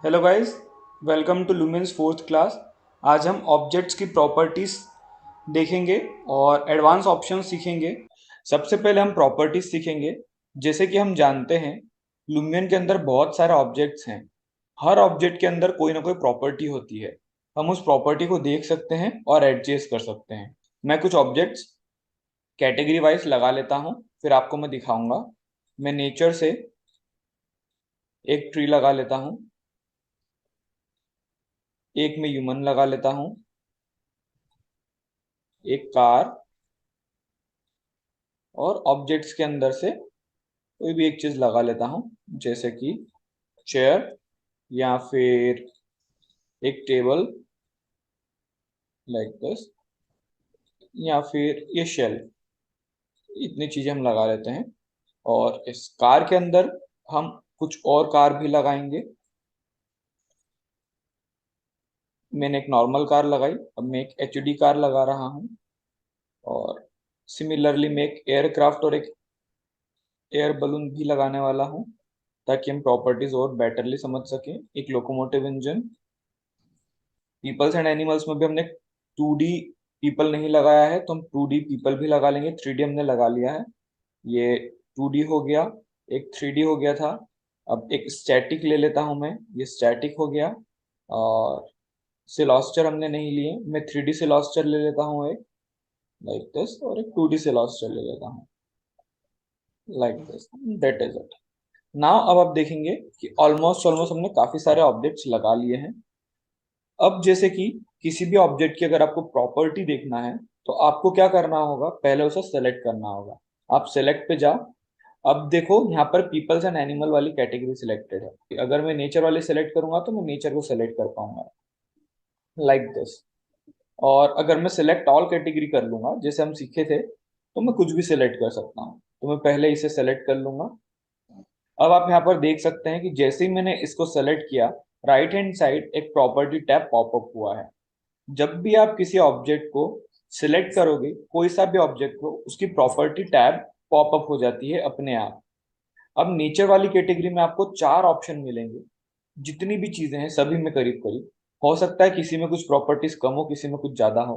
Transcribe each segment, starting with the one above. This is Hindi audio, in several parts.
Hello guys, welcome to Lumen's fourth class. आज हम ऑब्जेक्ट्स की प्रॉपर्टीज देखेंगे और एडवांस ऑप्शन सीखेंगे। सबसे पहले हम प्रॉपर्टीज सीखेंगे। जैसे कि हम जानते हैं, लुमियन के अंदर बहुत सारे ऑब्जेक्ट्स हैं। हर ऑब्जेक्ट के अंदर कोई ना कोई प्रॉपर्टी होती है। हम उस प्रॉपर्टी को देख सकते हैं और एडजस्ट कर सकते हैं। मैं कुछ ऑब्जेक्ट्स कैटेगरी वाइज लगा लेता हूँ, फिर आपको मैं दिखाऊंगा। मैं नेचर से एक ट्री लगा लेता हूँ, एक में ह्यूमन लगा लेता हूँ, एक कार, और ऑब्जेक्ट्स के अंदर से कोई भी एक चीज लगा लेता हूँ, जैसे कि चेयर या फिर एक टेबल लाइक दिस, या फिर ये शेल्फ। इतनी चीजें हम लगा लेते हैं। और इस कार के अंदर हम कुछ और कार भी लगाएंगे। मैंने एक नॉर्मल कार लगाई, अब मैं एक एचडी कार लगा रहा हूँ। और सिमिलरली मैं एक एयरक्राफ्ट और एक एयर बलून भी लगाने वाला हूँ, ताकि हम प्रॉपर्टीज और बेटरली समझ सकें। एक locomotive engine. Peoples and animals में भी हमने 2D पीपल नहीं लगाया है, तो हम 2D पीपल भी लगा लेंगे। 3D हमने लगा लिया है। ये 2D हो गया, एक 3D हो गया था। अब एक स्टैटिक ले लेता हूं मैं, ये स्टैटिक हो गया। और सिलॉस्टर हमने नहीं लिए, मैं 3D सिलॉस्टर ले लेता हूँ एक, लाइक दिस, और एक 2D सिलॉस्टर ले लेता हूँ, like this. That is it. Now अब आप देखेंगे कि ऑलमोस्ट ऑलमोस्ट हमने काफी सारे ऑब्जेक्ट्स लगा लिए हैं। अब जैसे कि किसी भी ऑब्जेक्ट की अगर आपको प्रॉपर्टी देखना है, तो आपको क्या करना होगा, पहले उसे सेलेक्ट करना होगा। आप सेलेक्ट पे जाओ। अब देखो यहाँ पर पीपल्स एंड एनिमल वाली कैटेगरी सिलेक्टेड है। अगर मैं नेचर वाली सेलेक्ट करूंगा तो मैं नेचर को सेलेक्ट कर पाऊंगा, लाइक दिस। और अगर मैं सिलेक्ट ऑल कैटेगरी कर लूंगा, जैसे हम सीखे थे, तो मैं कुछ भी सिलेक्ट कर सकता हूँ। तो मैं पहले इसे सेलेक्ट कर लूंगा। अब आप यहाँ पर देख सकते हैं कि जैसे ही मैंने इसको सेलेक्ट किया, राइट हैंड साइड एक प्रॉपर्टी टैब पॉपअप हुआ है। जब भी आप किसी ऑब्जेक्ट को सिलेक्ट करोगे, कोई सा भी ऑब्जेक्ट हो, उसकी प्रॉपर्टी टैब पॉपअप हो जाती है अपने आप। अब नेचर वाली कैटेगरी में आपको चार ऑप्शन मिलेंगे। जितनी भी चीजें हैं सभी में करीब करीब, हो सकता है किसी में कुछ प्रॉपर्टीज कम हो, किसी में कुछ ज्यादा हो।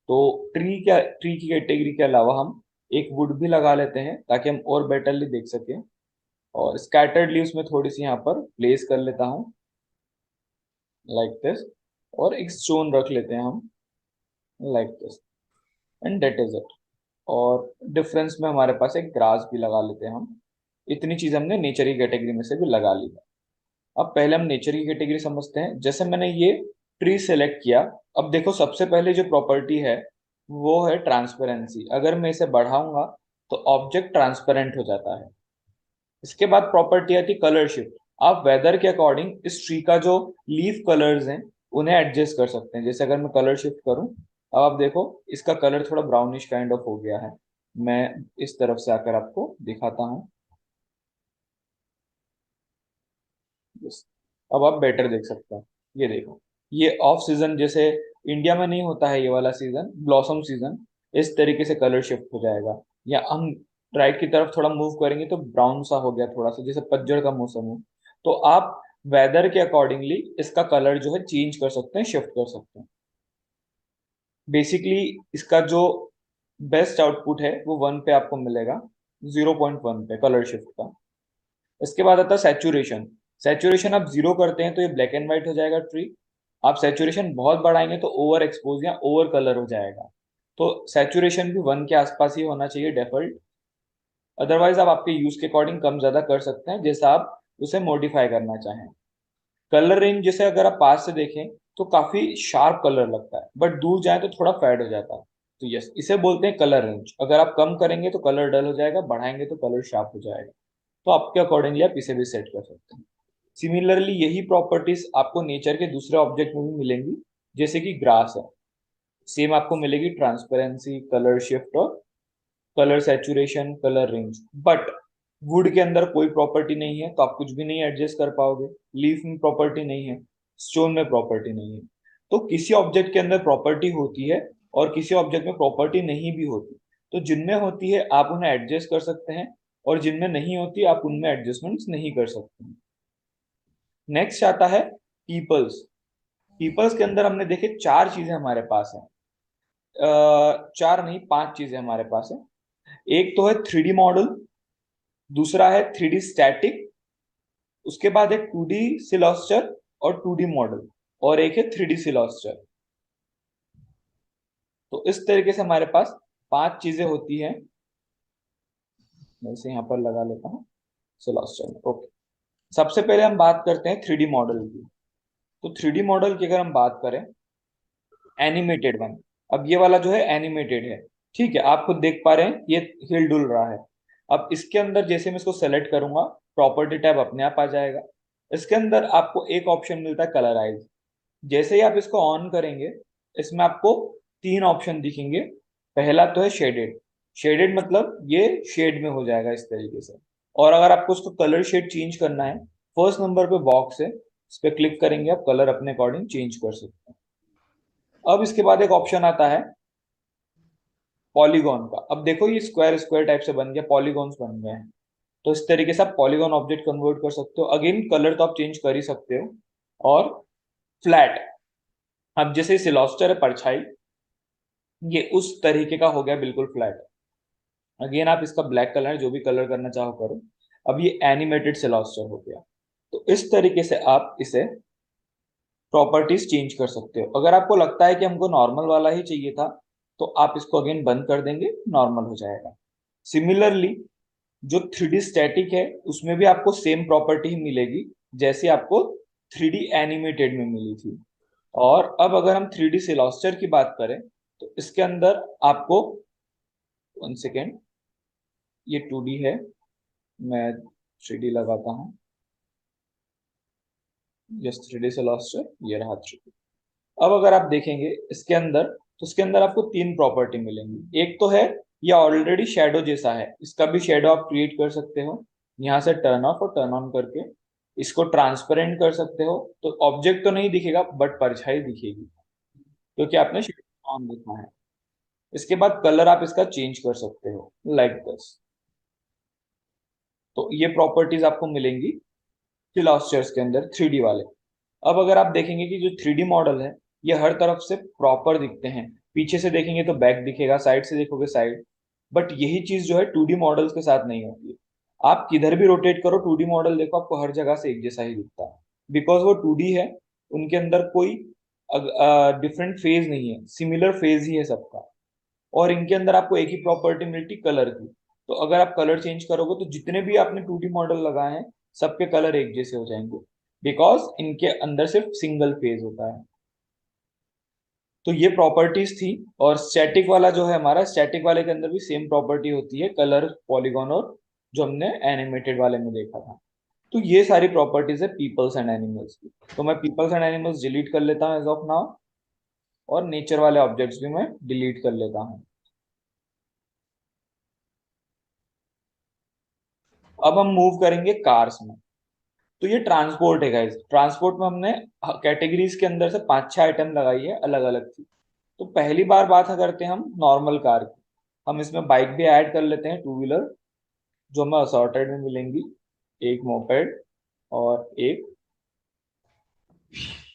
तो ट्री की कैटेगरी के अलावा हम एक वुड भी लगा लेते हैं, ताकि हम और बेटरली देख सकें। और स्कैटर्ड लीव्स में थोड़ी सी यहाँ पर प्लेस कर लेता हूँ, लाइक दिस। और एक स्टोन रख लेते हैं हम, like this, and that is it. और डिफरेंस में हमारे पास एक ग्रास भी लगा लेते हैं हम। इतनी चीज हमने नेचर की कैटेगरी में से भी लगा ली है। अब पहले हम नेचर की कैटेगरी समझते हैं। जैसे मैंने ये ट्री सेलेक्ट किया, अब देखो सबसे पहले जो प्रॉपर्टी है वो है ट्रांसपेरेंसी। अगर मैं इसे बढ़ाऊंगा तो ऑब्जेक्ट ट्रांसपेरेंट हो जाता है। इसके बाद प्रॉपर्टी आती है कलर शिफ्ट। आप वेदर के अकॉर्डिंग इस ट्री का जो लीफ कलर्स हैं उन्हें एडजस्ट कर सकते हैं। जैसे अगर मैं कलर शिफ्ट करूं, अब आप देखो इसका कलर थोड़ा ब्राउनिश काइंड ऑफ हो गया है। मैं इस तरफ से आकर आपको दिखाता हूँ। Yes. अब आप बेटर देख सकते हैं। ये देखो, ये ऑफ सीजन, जैसे इंडिया में नहीं होता है ये वाला सीजन, ब्लॉसम सीजन, इस तरीके से कलर शिफ्ट हो जाएगा। या हम राइट की तरफ थोड़ा मूव करेंगे तो ब्राउन सा हो गया थोड़ा सा, जैसे पतझड़ का मौसम हो। तो आप वेदर के अकॉर्डिंगली इसका कलर जो है चेंज कर सकते हैं, शिफ्ट कर सकते हैं। बेसिकली इसका जो बेस्ट आउटपुट है वो 1 पे आपको मिलेगा, 0.1 पे कलर शिफ्ट का। इसके बाद आता है सैचुरेशन। सैचुरेशन आप 0 करते हैं तो ये ब्लैक एंड व्हाइट हो जाएगा ट्री। आप सैचुरेशन बहुत बढ़ाएंगे तो ओवर एक्सपोज या ओवर कलर हो जाएगा। तो सैचुरेशन भी 1 के आसपास ही होना चाहिए डिफॉल्ट। अदरवाइज आप आपके यूज के अकॉर्डिंग कम ज्यादा कर सकते हैं, जैसा आप उसे मॉडिफाई करना चाहें। कलर रेंज जैसे अगर आप पास से देखें तो काफी शार्प कलर लगता है, बट दूर जाए तो थोड़ा फेड हो जाता है। तो यस, इसे बोलते हैं कलर रेंज। अगर आप कम करेंगे तो कलर डल हो जाएगा, बढ़ाएंगे तो कलर शार्प हो जाएगा। तो आपके अकॉर्डिंगली आप इसे भी सेट कर सकते हैं। सिमिलरली यही प्रॉपर्टीज आपको नेचर के दूसरे ऑब्जेक्ट में भी मिलेंगी। जैसे कि ग्रास है, सेम आपको मिलेगी ट्रांसपेरेंसी, कलर शिफ्ट और colour saturation, colour range. But would के अंदर कोई प्रॉपर्टी नहीं है, तो आप कुछ भी नहीं एडजस्ट कर पाओगे। लीफ में प्रॉपर्टी नहीं है, स्टोन में प्रॉपर्टी नहीं है। तो किसी ऑब्जेक्ट के अंदर प्रॉपर्टी होती है और किसी ऑब्जेक्ट में प्रॉपर्टी नहीं भी होती। तो जिनमें होती है आप उन्हें एडजस्ट कर सकते हैं, और जिनमें नहीं होती आप उनमें एडजस्टमेंट्स नहीं कर सकते हैं। नेक्स्ट आता है पीपल्स। पीपल्स के अंदर हमने देखे चार चीजें हमारे पास है, चार नहीं पांच चीजें हमारे पास है। एक तो है 3D मॉडल, दूसरा है 3D स्टैटिक, उसके बाद है 2D सिलोस्चर और 2D मॉडल, और एक है 3D सिलोस्चर। तो इस तरीके से हमारे पास पांच चीजें होती हैं। मैं इसे यहाँ पर लगा लेता हूँ सिलोस्चर। ओके, सबसे पहले हम बात करते हैं 3D मॉडल की। तो 3D मॉडल की अगर हम बात करें, एनिमेटेड वन। अब ये वाला जो है एनिमेटेड है, ठीक है, आप खुद देख पा रहे हैं ये हिल डुल रहा है। अब इसके अंदर जैसे मैं इसको सेलेक्ट करूंगा, प्रॉपर्टी टैब अपने आप आ जाएगा। इसके अंदर आपको एक ऑप्शन मिलता है कलराइज। जैसे ही आप इसको ऑन करेंगे, इसमें आपको तीन ऑप्शन दिखेंगे। पहला तो है शेडेड। शेडेड मतलब ये शेड में हो जाएगा इस तरीके से। और अगर आपको उसको कलर शेड चेंज करना है, फर्स्ट नंबर पे बॉक्स है, इस पे क्लिक करेंगे, आप कलर अपने अकॉर्डिंग चेंज कर सकते हैं। अब इसके बाद एक ऑप्शन आता है पॉलीगॉन का। अब देखो ये स्क्वायर स्क्वायर टाइप से बन गया, पॉलीगॉन्स बन गए हैं। तो इस तरीके से आप पॉलीगॉन ऑब्जेक्ट कन्वर्ट कर सकते हो। अगेन कलर तो आप चेंज कर ही सकते हो। और फ्लैट, अब जैसे सिलोस्टर है परछाई, ये उस तरीके का हो गया बिल्कुल फ्लैट। अगेन आप इसका ब्लैक कलर जो भी कलर करना चाहो करो। अब ये एनिमेटेड सिलोस्टर हो गया। तो इस तरीके से आप इसे प्रॉपर्टीज चेंज कर सकते हो। अगर आपको लगता है कि हमको नॉर्मल वाला ही चाहिए था, तो आप इसको अगेन बंद कर देंगे, नॉर्मल हो जाएगा। सिमिलरली जो 3D स्टैटिक है, उसमें भी आपको सेम प्रॉपर्टी ही मिलेगी जैसे आपको 3D एनिमेटेड में मिली थी। और अब अगर हम 3D सिलोस्टर की बात करें, तो इसके अंदर आपको, वन सेकेंड, ये 2D है, मैं 3D लगाता हूँ। यस, 3D सिलोस्टर, ये रहा 3D। अब अगर आप देखेंगे इसके अंदर, तो इसके अंदर आपको तीन प्रॉपर्टी मिलेंगी। एक तो है ये ऑलरेडी शेडो जैसा है, इसका भी शेडो आप क्रिएट कर सकते हो यहाँ से टर्न ऑफ और टर्न ऑन करके। इसको ट्रांसपेरेंट कर सकते हो, तो ऑब्जेक्ट तो नहीं दिखेगा बट परछाई दिखेगी, क्योंकि आपने शेडो ऑन देखा है। इसके बाद कलर आप इसका चेंज कर सकते हो लाइक दिस। तो ये प्रॉपर्टीज आपको मिलेंगी फिलोस्फर्स के अंदर 3D वाले। अब अगर आप देखेंगे कि जो 3D मॉडल है, ये हर तरफ से प्रॉपर दिखते हैं। पीछे से देखेंगे तो बैक दिखेगा, साइड से देखोगे साइड। बट यही चीज जो है 2D मॉडल्स के साथ नहीं होती है। आप किधर भी रोटेट करो, 2D मॉडल देखो, आपको हर जगह से एक जैसा ही दिखता है। बिकॉज वो 2D है, उनके अंदर कोई डिफरेंट फेज नहीं है, सिमिलर फेज ही है सबका। और इनके अंदर आपको एक ही प्रॉपर्टी मिलती कलर की। तो अगर आप कलर चेंज करोगे, तो जितने भी आपने 2D मॉडल लगाए हैं, सबके कलर एक जैसे हो जाएंगे, बिकॉज इनके अंदर सिर्फ सिंगल फेज होता है। तो ये प्रॉपर्टीज थी। और स्टैटिक वाला जो है हमारा, स्टैटिक वाले के अंदर भी सेम प्रॉपर्टी होती है, कलर, पॉलीगॉन, और जो हमने एनिमेटेड वाले में देखा था। तो ये सारी प्रॉपर्टीज है पीपल्स एंड एनिमल्स की। तो मैं पीपल्स एंड एनिमल्स डिलीट कर लेता हूँ एज ऑफ नाउ, और नेचर वाले ऑब्जेक्ट्स भी मैं डिलीट कर लेता हूँ। अब हम मूव करेंगे कार्स में। तो ये ट्रांसपोर्ट है गाइस। ट्रांसपोर्ट में हमने कैटेगरीज के अंदर से पांच छह आइटम लगाई है अलग अलग थी। तो पहली बार बात करते हैं हम नॉर्मल कार की। हम इसमें बाइक भी ऐड कर लेते हैं, टू व्हीलर, जो हमें असॉर्टेड में मिलेंगी। एक मोपेड और एक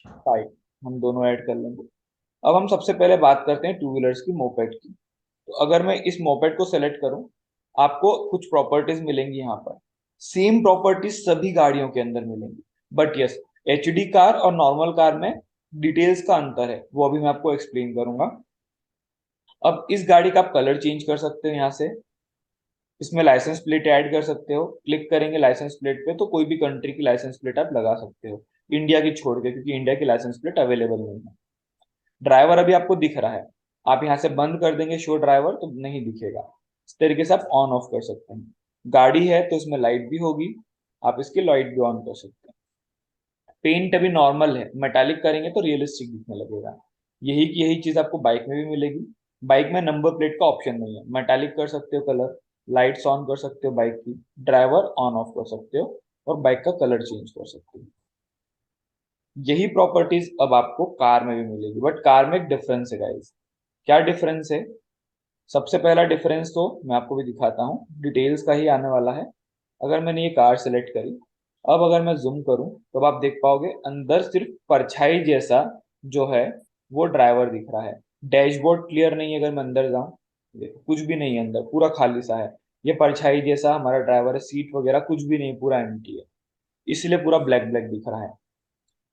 बाइक, हम दोनों ऐड कर लेंगे। अब हम सबसे पहले बात करते हैं टू व्हीलर्स की, मोपेड की। तो अगर मैं इस मोपेड को सेलेक्ट करूं, आपको कुछ प्रॉपर्टीज मिलेंगी यहाँ पर। सेम प्रॉपर्टीज सभी गाड़ियों के अंदर मिलेंगी, बट यस, एचडी कार और नॉर्मल कार में डिटेल्स का अंतर है, वो अभी मैं आपको एक्सप्लेन करूंगा। अब इस गाड़ी का आप कलर चेंज कर सकते हो यहाँ से। इसमें लाइसेंस प्लेट ऐड कर सकते हो, क्लिक करेंगे लाइसेंस प्लेट पे तो कोई भी कंट्री की लाइसेंस प्लेट आप लगा सकते हो, इंडिया की छोड़ के, क्योंकि इंडिया की लाइसेंस प्लेट अवेलेबल नहीं है। ड्राइवर अभी आपको दिख रहा है, आप यहाँ से बंद कर देंगे शो ड्राइवर तो नहीं दिखेगा। इस तरीके से आप ऑन ऑफ कर सकते हैं। गाड़ी है तो इसमें लाइट भी होगी, आप इसकी लाइट भी ऑन कर सकते हैं। पेंट अभी नॉर्मल है, मेटालिक करेंगे तो रियलिस्टिक दिखने लगेगा। यही की यही चीज आपको बाइक में भी मिलेगी। बाइक में नंबर प्लेट का ऑप्शन नहीं है, मेटालिक कर सकते हो कलर, लाइट्स ऑन कर सकते हो बाइक की, ड्राइवर ऑन ऑफ कर सकते हो, और बाइक का कलर चेंज कर सकते हो। यही प्रॉपर्टीज अब आपको कार में भी मिलेगी, बट कार में एक डिफरेंस है गाइस। क्या डिफरेंस है? सबसे पहला डिफरेंस तो मैं आपको भी दिखाता हूँ, डिटेल्स का ही आने वाला है। अगर मैंने ये कार सेलेक्ट करी, अब अगर मैं जूम करूं तो अब आप देख पाओगे अंदर सिर्फ परछाई जैसा जो है वो ड्राइवर दिख रहा है। डैशबोर्ड क्लियर नहीं है। अगर मैं अंदर जाऊं, देखो कुछ भी नहीं है अंदर, पूरा खाली सा है। ये परछाई जैसा हमारा ड्राइवर है, सीट वगैरह कुछ भी नहीं, पूरा एम्प्टी है, इसलिए पूरा ब्लैक ब्लैक दिख रहा है।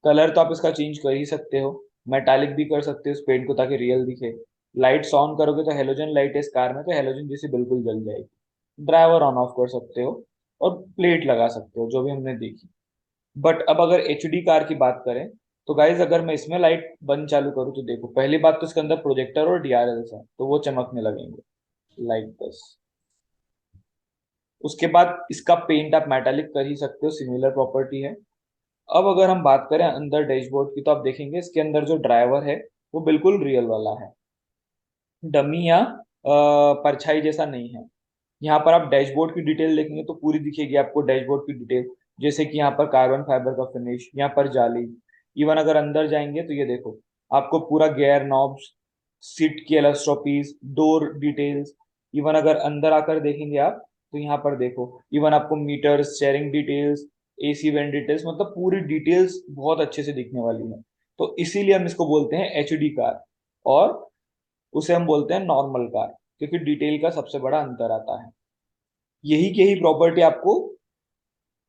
कलर तो आप इसका चेंज कर ही सकते हो, मेटालिक भी कर सकते हो इस पेंट को ताकि रियल दिखे। लाइट्स ऑन करोगे तो हेलोजन लाइट है इस कार में, तो हेलोजन जैसे बिल्कुल जल जाएगी। ड्राइवर ऑन ऑफ कर सकते हो और प्लेट लगा सकते हो, जो भी हमने देखी। बट अब अगर एचडी कार की बात करें तो गाइज अगर मैं इसमें लाइट बंद चालू करूँ तो देखो, पहली बात तो इसके अंदर प्रोजेक्टर और डीआरएल्स है तो वो चमकने लगेंगे लाइक बस। उसके बाद इसका पेंट आप मेटालिक कर ही सकते हो, सिमिलर प्रॉपर्टी है। अब अगर हम बात करें अंदर डैशबोर्ड की तो आप देखेंगे इसके अंदर जो ड्राइवर है वो बिल्कुल रियल वाला है, डमी या परछाई जैसा नहीं है। यहाँ पर आप डैशबोर्ड की डिटेल देखेंगे तो पूरी दिखेगी आपको डैशबोर्ड की डिटेल, जैसे कि यहाँ पर कार्बन फाइबर का फिनिश, यहाँ पर जाली। इवन अगर अंदर जाएंगे तो ये देखो, आपको पूरा गियर नॉब्स, सीट की एलास्ट्रोपीज, डोर डिटेल्स। इवन अगर अंदर आकर देखेंगे आप तो यहाँ पर देखो, इवन आपको meter, steering details, AC vent details, मतलब पूरी डिटेल्स बहुत अच्छे से दिखने वाली है। तो इसीलिए हम इसको बोलते हैं एचडी कार, और उसे हम बोलते हैं नॉर्मल कार, क्योंकि डिटेल का सबसे बड़ा अंतर आता है। यही प्रॉपर्टी आपको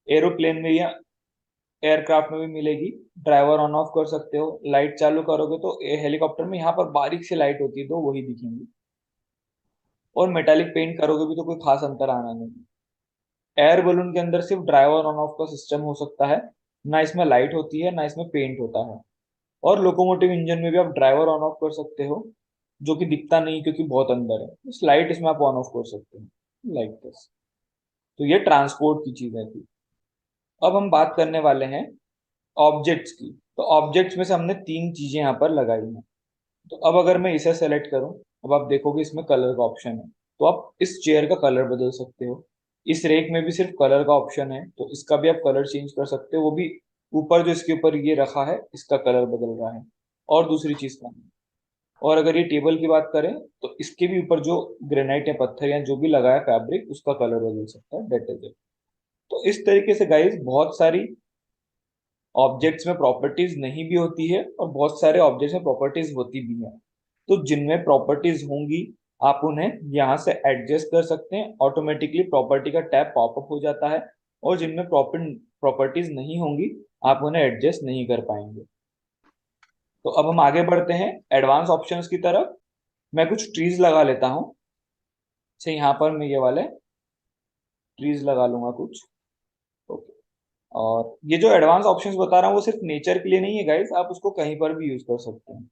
एरोप्लेन में या एयरक्राफ्ट में भी मिलेगी। ड्राइवर ऑन ऑफ कर सकते हो, लाइट चालू करोगे तो हेलीकॉप्टर में यहाँ पर बारीक सी लाइट होती है तो वही दिखेंगी, और मेटालिक पेंट करोगे भी तो कोई खास अंतर आना नहीं। एयर बलून के अंदर सिर्फ ड्राइवर ऑन ऑफ का सिस्टम हो सकता है, ना इसमें लाइट होती है ना इसमें पेंट होता है। और लोकोमोटिव इंजन में भी आप ड्राइवर ऑन ऑफ कर सकते हो, जो कि दिखता नहीं क्योंकि बहुत अंदर है, इस लाइट इसमें आप ऑन ऑफ कर सकते हो लाइक दिस। तो ये ट्रांसपोर्ट की चीजें थी। अब हम बात करने वाले हैं ऑब्जेक्ट्स की। तो ऑब्जेक्ट्स में से हमने तीन चीजें यहाँ पर लगाई हैं। तो अब अगर मैं इसे सेलेक्ट करूं, अब आप देखोगे इसमें कलर का ऑप्शन है, तो आप इस चेयर का कलर बदल सकते हो। इस रेक में भी सिर्फ कलर का ऑप्शन है, तो इसका भी आप कलर चेंज कर सकते हो, वो भी ऊपर जो इसके ऊपर ये रखा है इसका कलर बदल रहा है, और दूसरी चीज का नहीं। और अगर ये टेबल की बात करें तो इसके भी ऊपर जो ग्रेनाइट या पत्थर या जो भी लगा है फैब्रिक, उसका कलर बदल सकता है, डेट इज इट। तो इस तरीके से गाइस बहुत सारी ऑब्जेक्ट्स में प्रॉपर्टीज नहीं भी होती है और बहुत सारे ऑब्जेक्ट्स में प्रॉपर्टीज होती भी हैं। तो जिनमें प्रॉपर्टीज होंगी आप उन्हें यहाँ से एडजस्ट कर सकते हैं, ऑटोमेटिकली प्रॉपर्टी का टैब पॉपअप हो जाता है। और जिनमें प्रॉपर्टीज नहीं होंगी आप उन्हें एडजस्ट नहीं कर पाएंगे। तो अब हम आगे बढ़ते हैं एडवांस ऑप्शंस की तरफ। मैं कुछ ट्रीज लगा लेता हूँ। से यहाँ पर मैं ये वाले ट्रीज लगा लूंगा कुछ। ओके। और ये जो एडवांस ऑप्शंस बता रहा हूँ वो सिर्फ नेचर के लिए नहीं है गाइस, आप उसको कहीं पर भी यूज कर सकते हैं,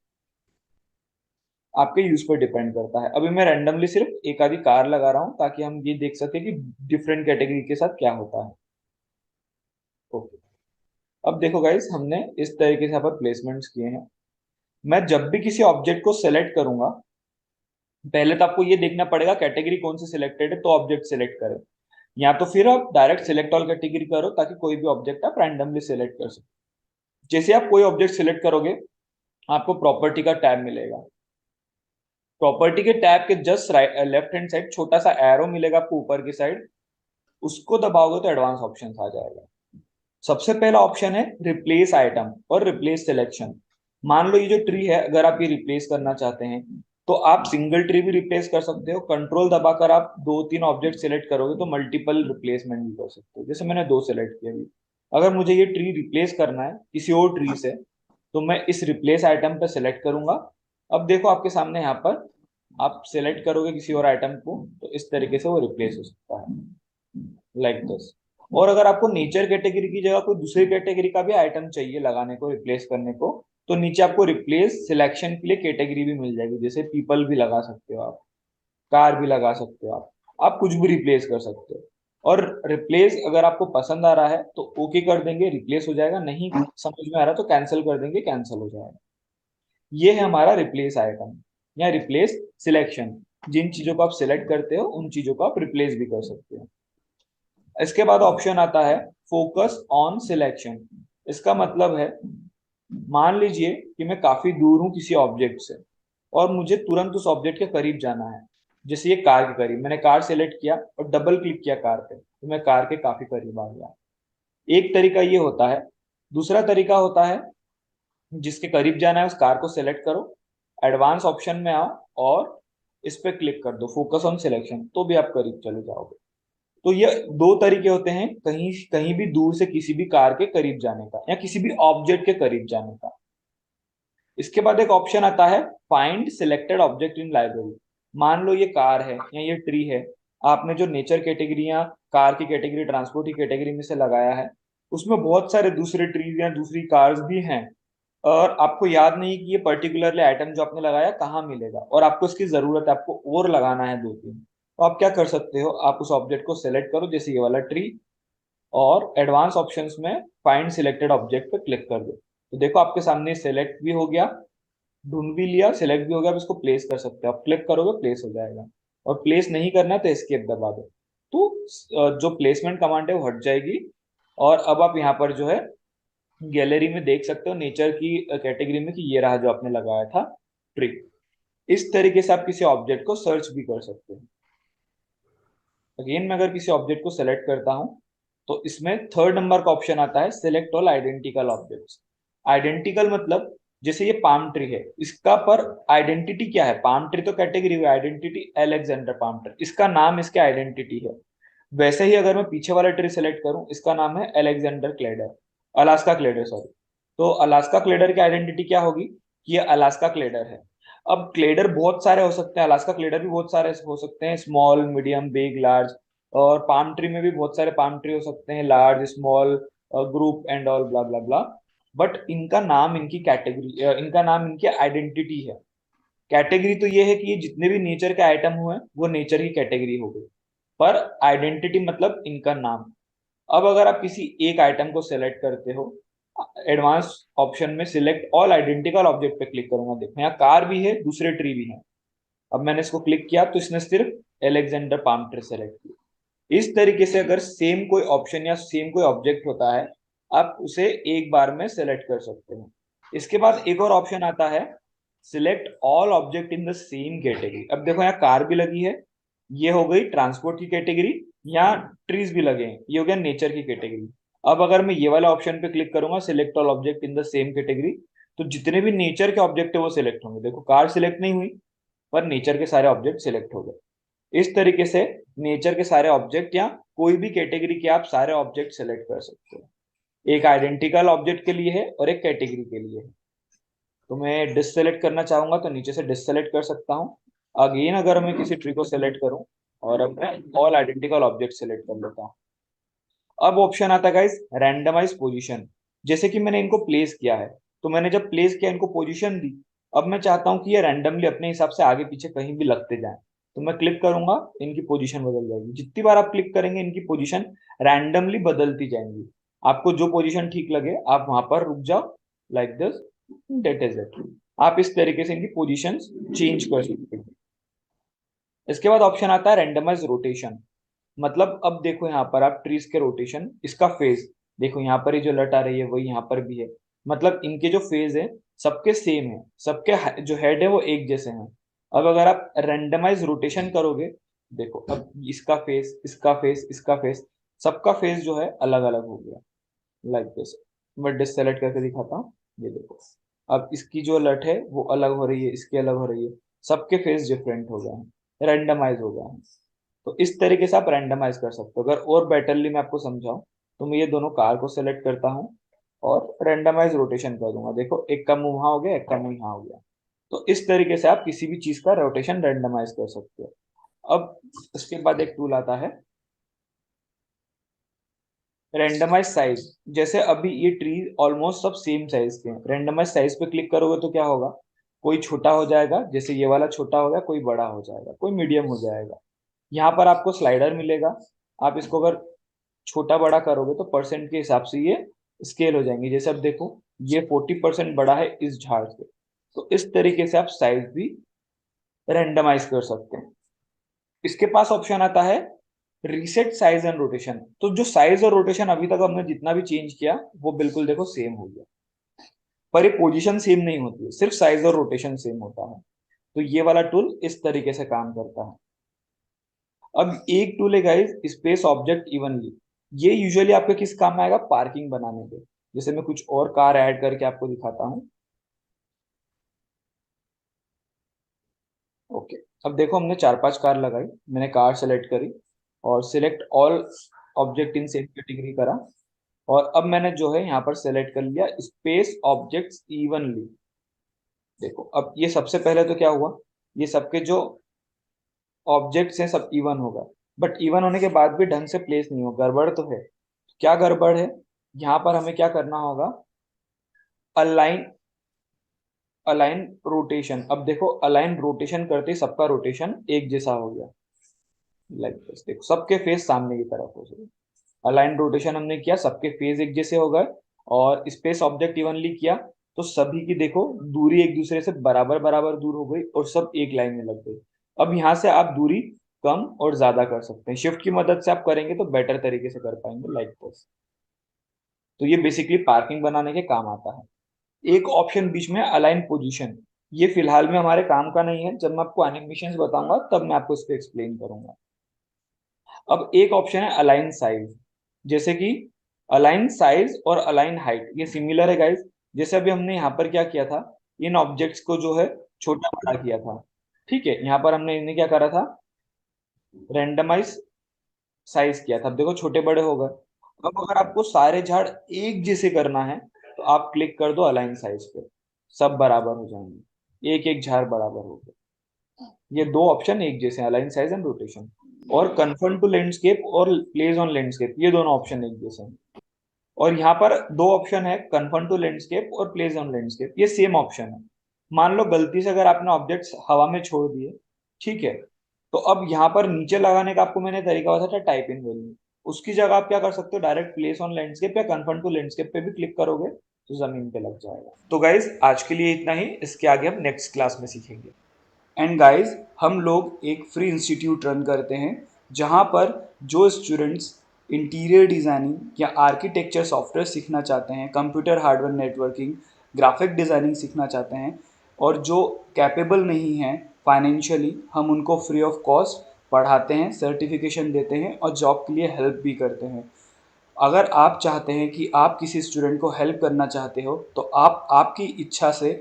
आपके यूज पर डिपेंड करता है। अभी मैं रैंडमली सिर्फ एक आधी कार लगा रहा हूँ ताकि हम ये देख सके कि डिफरेंट कैटेगरी के साथ क्या होता है। ओके। अब देखो गाइस, हमने इस तरीके से यहाँ पर प्लेसमेंट्स किए हैं। मैं जब भी किसी ऑब्जेक्ट को सेलेक्ट करूंगा, पहले तो आपको ये देखना पड़ेगा कैटेगरी कौन सी सिलेक्टेड है तो ऑब्जेक्ट सेलेक्ट करें, या तो फिर आप डायरेक्ट सिलेक्ट ऑल कैटेगरी करो ताकि कोई भी ऑब्जेक्ट आप रैंडमली सिलेक्ट कर सको। जैसे आप कोई ऑब्जेक्ट सिलेक्ट करोगे आपको प्रॉपर्टी का टैब मिलेगा। प्रॉपर्टी के टैब के जस्ट लेफ्ट हैंड साइड छोटा सा एरो मिलेगा आपको ऊपर की साइड, उसको दबाओगे तो एडवांस ऑप्शन आ जाएगा। सबसे पहला ऑप्शन है रिप्लेस आइटम और रिप्लेस सिलेक्शन। मान लो ये जो ट्री है अगर आप ये रिप्लेस करना चाहते हैं तो आप सिंगल ट्री भी रिप्लेस कर सकते हो, कंट्रोल दबाकर आप दो तीन ऑब्जेक्ट सिलेक्ट करोगे तो मल्टीपल रिप्लेसमेंट भी कर सकते हो, जैसे मैंने दो सिलेक्ट किए अभी। अगर मुझे ये ट्री रिप्लेस करना है किसी और ट्री से तो मैं इस रिप्लेस आइटम पे सिलेक्ट करूंगा। अब देखो आपके सामने यहाँ पर आप सिलेक्ट करोगे किसी और आइटम को तो इस तरीके से वो रिप्लेस हो सकता है लाइक दिस। और अगर आपको नेचर कैटेगरी की जगह कोई दूसरी कैटेगरी का भी आइटम चाहिए लगाने को, रिप्लेस करने को, तो नीचे आपको रिप्लेस सिलेक्शन के लिए कैटेगरी भी मिल जाएगी, जैसे पीपल भी लगा सकते हो आप, कार भी लगा सकते हो आप कुछ भी रिप्लेस कर सकते हो। और रिप्लेस अगर आपको पसंद आ रहा है तो ओके कर देंगे, रिप्लेस हो जाएगा, नहीं समझ में आ रहा तो कैंसिल कर देंगे, कैंसिल हो जाएगा। ये है हमारा रिप्लेस आइटम या रिप्लेस सिलेक्शन। जिन चीजों को आप सिलेक्ट करते हो उन चीजों को आप रिप्लेस भी कर सकते हो। इसके बाद ऑप्शन आता है फोकस ऑन सिलेक्शन। इसका मतलब है, मान लीजिए कि मैं काफी दूर हूं किसी ऑब्जेक्ट से और मुझे तुरंत उस ऑब्जेक्ट के करीब जाना है। जैसे ये कार के करीब, मैंने कार सेलेक्ट किया और डबल क्लिक किया कार पे तो मैं कार के काफी करीब आ गया। एक तरीका ये होता है। दूसरा तरीका होता है, जिसके करीब जाना है उस कार को सेलेक्ट करो, एडवांस ऑप्शन में आओ और इस पे क्लिक कर दो फोकस ऑन सिलेक्शन, तो भी आप करीब चले जाओगे। तो ये दो तरीके होते हैं कहीं कहीं भी दूर से किसी भी कार के करीब जाने का या किसी भी ऑब्जेक्ट के करीब जाने का। इसके बाद एक ऑप्शन आता है find selected object in library. मान लो ये कार है या ये ट्री है, आपने जो नेचर कैटेगरी या कार की कैटेगरी, ट्रांसपोर्ट की कैटेगरी में से लगाया है, उसमें बहुत सारे दूसरे ट्रीज या दूसरी कार्स भी हैं, और आपको याद नहीं कि ये पर्टिकुलरली आइटम जो आपने लगाया कहाँ मिलेगा, और आपको इसकी जरूरत है, आपको और लगाना है दो तीन। तो आप क्या कर सकते हो, आप उस ऑब्जेक्ट को सेलेक्ट करो, जैसे ये वाला ट्री, और एडवांस ऑप्शंस में फाइंड सिलेक्टेड ऑब्जेक्ट पे क्लिक कर दो। तो देखो आपके सामने सेलेक्ट भी हो गया, ढूंढ भी लिया, सिलेक्ट भी हो गया। आप इसको प्लेस कर सकते हो, आप क्लिक करोगे प्लेस हो जाएगा। और प्लेस नहीं करना है तो एस्केप दबा दो, तो जो प्लेसमेंट कमांड है वो हट जाएगी। और अब आप यहाँ पर जो है गैलरी में देख सकते हो नेचर की कैटेगरी में कि ये रहा जो आपने लगाया था ट्री। इस तरीके से आप किसी ऑब्जेक्ट को सर्च भी कर सकते हैं। अगेन मैं अगर किसी ऑब्जेक्ट को सेलेक्ट करता हूं, तो इसमें थर्ड नंबर का ऑप्शन आता है select all identical objects. Identical मतलब जैसे ये पाम ट्री है, इसका पर आइडेंटिटी क्या है, पाम ट्री तो कैटेगरी हुई, आइडेंटिटी एलेक्जेंडर पाम ट्री, इसका नाम इसके आइडेंटिटी है। वैसे ही अगर मैं पीछे वाला ट्री सेलेक्ट करूं, इसका नाम है एलेक्जेंडर क्लेडर, अलास्का क्लेडर सॉरी। तो अलास्का क्लेडर की आइडेंटिटी क्या होगी कि ये अलास्का क्लेडर है। अब क्लेडर बहुत सारे हो सकते हैं, अलास्का क्लेडर भी बहुत सारे हो सकते हैं, स्मॉल मीडियम बिग लार्ज। और पाम ट्री में भी बहुत सारे पाम ट्री हो सकते हैं, large small group and all blah blah blah. But इनका नाम इनकी कैटेगरी, इनका नाम इनकी आइडेंटिटी है। कैटेगरी तो ये है कि ये जितने भी नेचर के आइटम हुए वो नेचर की कैटेगरी हो गई, पर आइडेंटिटी मतलब इनका नाम। अब अगर आप किसी एक आइटम को सेलेक्ट करते हो, एडवांस ऑप्शन में सिलेक्ट ऑल आइडेंटिकल ऑब्जेक्ट पे क्लिक करूंगा, देखो यहाँ कार भी है दूसरे ट्री भी है। अब मैंने इसको क्लिक किया तो इसने सिर्फ एलेक्जेंडर पाम ट्री सेलेक्ट किया। इस तरीके से अगर सेम कोई ऑप्शन या सेम कोई ऑब्जेक्ट होता है, आप उसे एक बार में सेलेक्ट कर सकते हो। इसके बाद एक और ऑप्शन आता है select all object in the same category. अब देखो यहाँ कार भी लगी है, ये हो गई ट्रांसपोर्ट की कैटेगरी, यहाँ ट्रीज भी लगे हैं, ये हो गया नेचर की कैटेगरी। अब अगर मैं ये वाला ऑप्शन पे क्लिक करूंगा select all object in the same category, तो जितने भी नेचर के ऑब्जेक्ट है वो सिलेक्ट होंगे। देखो कार सिलेक्ट नहीं हुई, पर नेचर के सारे ऑब्जेक्ट सिलेक्ट हो गए। इस तरीके से नेचर के सारे ऑब्जेक्ट या कोई भी कैटेगरी के आप सारे ऑब्जेक्ट सेलेक्ट कर सकते हो। एक आइडेंटिकल ऑब्जेक्ट के लिए है और एक कैटेगरी के लिए है। तो मैं डिससेलेक्ट करना चाहूंगा तो नीचे से डिससेलेक्ट कर सकता हूँ। अगेन अगर मैं किसी ट्री को सेलेक्ट करूं, और अब मैं ऑल आइडेंटिकल ऑब्जेक्ट सेलेक्ट कर लेता हूँ। अब ऑप्शन आता है गाइस रैंडमाइज पोजीशन। जैसे कि मैंने इनको प्लेस किया है, तो मैंने जब प्लेस किया इनको पोजीशन दी, अब मैं चाहता हूं कि ये रैंडमली अपने हिसाब से आगे पीछे कहीं भी लगते जाएं। तो मैं क्लिक करूंगा, इनकी पोजीशन बदल जाएगी। जितनी बार आप क्लिक करेंगे इनकी पोजीशन रैंडमली बदलती जाएंगी। आपको जो पोजीशन ठीक लगे आप वहां पर रुक जाओ, like this, that is it. आप इस तरीके से इनकी पोजीशन चेंज कर सकते हैं। इसके बाद ऑप्शन आता है रेंडमाइज रोटेशन। मतलब अब देखो यहाँ पर आप ट्रीज के रोटेशन, इसका फेज देखो, यहाँ पर ही जो लट आ रही है वही यहाँ पर भी है। मतलब इनके जो फेज है सबके सेम है, सबके जो हेड है वो एक जैसे हैं। अब अगर आप रेंडमाइज रोटेशन करोगे, देखो अब इसका फेस, इसका फेस, इसका फेस, सबका फेस जो है अलग अलग हो गया, लाइक दिस। मैं डिससेलेक्ट करके दिखाता हूँ, ये देखो। अब इसकी जो लट है वो अलग हो रही है, इसकी अलग हो रही है, सबके फेस डिफरेंट हो गए हैं, रेंडमाइज हो गए हैं। तो इस तरीके से आप रैंडमाइज कर सकते हो। अगर और बेटरली मैं आपको समझाऊं, तो मैं ये दोनों कार को सेलेक्ट करता हूँ और रैंडमाइज रोटेशन कर दूंगा। देखो एक का मुंह वहां हो गया, एक का मुंह यहाँ हो गया। तो इस तरीके से आप किसी भी चीज का रोटेशन रैंडमाइज कर सकते हो। अब इसके बाद एक टूल आता है रैंडमाइज साइज। जैसे अभी ये ट्री ऑलमोस्ट सब सेम साइज के हैं, रैंडमाइज साइज पे क्लिक करोगे तो क्या होगा, कोई छोटा हो जाएगा, जैसे ये वाला छोटा हो गया, कोई बड़ा हो जाएगा, कोई मीडियम हो जाएगा। यहाँ पर आपको स्लाइडर मिलेगा, आप इसको अगर छोटा बड़ा करोगे तो परसेंट के हिसाब से ये स्केल हो जाएंगे। जैसे अब देखो ये 40% बड़ा है इस झाड़ से, तो इस तरीके से आप साइज भी रेंडमाइज कर सकते हैं। इसके पास ऑप्शन आता है रीसेट साइज एंड रोटेशन। तो जो साइज और रोटेशन अभी तक हमने जितना भी चेंज किया वो बिल्कुल देखो सेम हो गया, पर ये पोजीशन सेम नहीं होती है, सिर्फ साइज और रोटेशन सेम होता है। तो ये वाला टूल इस तरीके से काम करता है। अब एक टूल है गाइस स्पेस ऑब्जेक्ट इवनली। ये यूजुअली आपके किस काम में आएगा, पार्किंग बनाने के। जैसे मैं कुछ और कार ऐड करके आपको दिखाता हूँ। ओके, अब देखो हमने 4-5 कार लगाई, मैंने कार सेलेक्ट करी और select all object in same category करा। और अब मैंने जो है यहाँ पर सेलेक्ट कर लिया स्पेस ऑब्जेक्ट्स इवनली। देखो अब ये सबसे पहले तो क्या हुआ, ये सबके जो ऑब्जेक्ट्स हैं सब इवन होगा, बट इवन होने के बाद भी ढंग से प्लेस नहीं हो, गड़बड़ तो है। क्या गड़बड़ है, यहाँ पर हमें क्या करना होगा, अलाइन, अलाइन रोटेशन। अब देखो अलाइन रोटेशन करते ही सबका रोटेशन एक जैसा हो गया, लाइक दिस। देखो सबके फेस सामने की तरफ हो गए। अलाइन रोटेशन हमने किया, सबके फेस एक जैसे हो गए। और स्पेस ऑब्जेक्ट इवनली किया, तो सभी की देखो दूरी एक दूसरे से बराबर बराबर दूर हो गई और सब एक लाइन में लग गई। अब यहाँ से आप दूरी कम और ज्यादा कर सकते हैं, शिफ्ट की मदद से आप करेंगे तो बेटर तरीके से कर पाएंगे, लाइक दिस। तो ये बेसिकली पार्किंग बनाने के काम आता है। एक ऑप्शन बीच में अलाइन पोजीशन, ये फिलहाल में हमारे काम का नहीं है, जब मैं आपको एनिमेशन बताऊंगा तब मैं आपको इस पे एक्सप्लेन करूंगा। अब एक ऑप्शन है अलाइन साइज, जैसे कि अलाइन साइज और अलाइन हाइट ये सिमिलर है गाइस। जैसे अभी हमने यहाँ पर क्या किया था, इन ऑब्जेक्ट्स को जो है छोटा बड़ा किया था, ठीक है। यहाँ पर हमने इन्हें क्या करा था, रेंडमाइज साइज किया था। अब देखो छोटे बड़े हो गए। अब अगर आपको सारे झाड़ एक जैसे करना है तो आप क्लिक कर दो अलाइन साइज पे, सब बराबर हो जाएंगे, एक एक झाड़ बराबर हो गए। ये दो ऑप्शन एक जैसे हैं, अलाइन साइज एंड रोटेशन। और कन्फर्म टू लैंडस्केप और प्लेस ऑन लैंडस्केप, ये दोनों ऑप्शन एक जैसे हैं। और यहाँ पर दो ऑप्शन है, कन्फर्म टू लैंडस्केप और प्लेस ऑन लैंडस्केप, ये सेम ऑप्शन है। मान लो गलती से अगर आपने ऑब्जेक्ट्स हवा में छोड़ दिए, ठीक है, तो अब यहाँ पर नीचे लगाने का आपको मैंने तरीका बताया था, टाइप इन वैल्यू। उसकी जगह आप क्या कर सकते हो, डायरेक्ट प्लेस ऑन लैंडस्केप या कन्फर्म टू लैंडस्केप पे भी क्लिक करोगे तो जमीन पे लग जाएगा। तो गाइज आज के लिए इतना ही, इसके आगे हम नेक्स्ट क्लास में सीखेंगे। एंड गाइस, हम लोग एक फ्री इंस्टीट्यूट रन करते हैं जहाँ पर जो स्टूडेंट्स इंटीरियर डिज़ाइनिंग या आर्किटेक्चर सॉफ्टवेयर सीखना चाहते हैं, computer hardware networking, graphic designing सीखना चाहते हैं और जो कैपेबल नहीं हैं फाइनेंशियली, हम उनको फ्री ऑफ कॉस्ट पढ़ाते हैं, सर्टिफिकेशन देते हैं और जॉब के लिए हेल्प भी करते हैं। अगर आप चाहते हैं कि आप किसी स्टूडेंट को हेल्प करना चाहते हो तो आप आपकी इच्छा से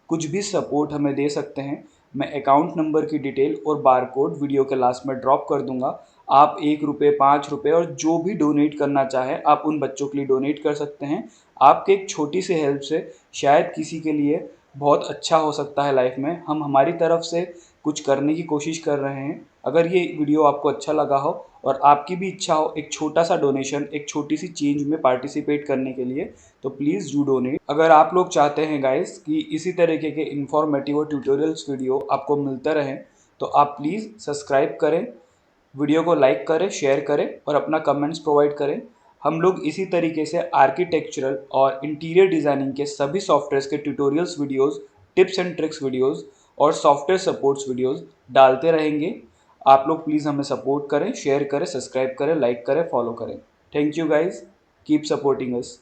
कुछ भी सपोर्ट हमें दे सकते हैं। मैं अकाउंट नंबर की डिटेल और बार कोड वीडियो के लास्ट में ड्रॉप कर दूंगा। आप 1 रुपये, 5 रुपये और जो भी डोनेट करना चाहें आप उन बच्चों के लिए डोनेट कर सकते हैं। आपके एक छोटी सी हेल्प से शायद किसी के लिए बहुत अच्छा हो सकता है लाइफ में। हम हमारी तरफ से कुछ करने की कोशिश कर रहे हैं। अगर ये वीडियो आपको अच्छा लगा हो और आपकी भी इच्छा हो एक छोटा सा डोनेशन, एक छोटी सी चेंज में पार्टिसिपेट करने के लिए, तो प्लीज़ डू डोनेट। अगर आप लोग चाहते हैं गाइस कि इसी तरीके के इन्फॉर्मेटिव और ट्यूटोरियल्स वीडियो आपको मिलते रहें तो आप प्लीज़ सब्सक्राइब करें, वीडियो को लाइक करें, शेयर करें और अपना कमेंट्स प्रोवाइड करें। हम लोग इसी तरीके से आर्किटेक्चरल और इंटीरियर डिज़ाइनिंग के सभी सॉफ्टवेयर्स के tutorials videos, tips and tricks videos और सॉफ्टवेयर सपोर्ट्स वीडियोस डालते रहेंगे। आप लोग प्लीज़ हमें सपोर्ट करें, शेयर करें, सब्सक्राइब करें, लाइक करें, फॉलो करें। Thank you guys, keep supporting us.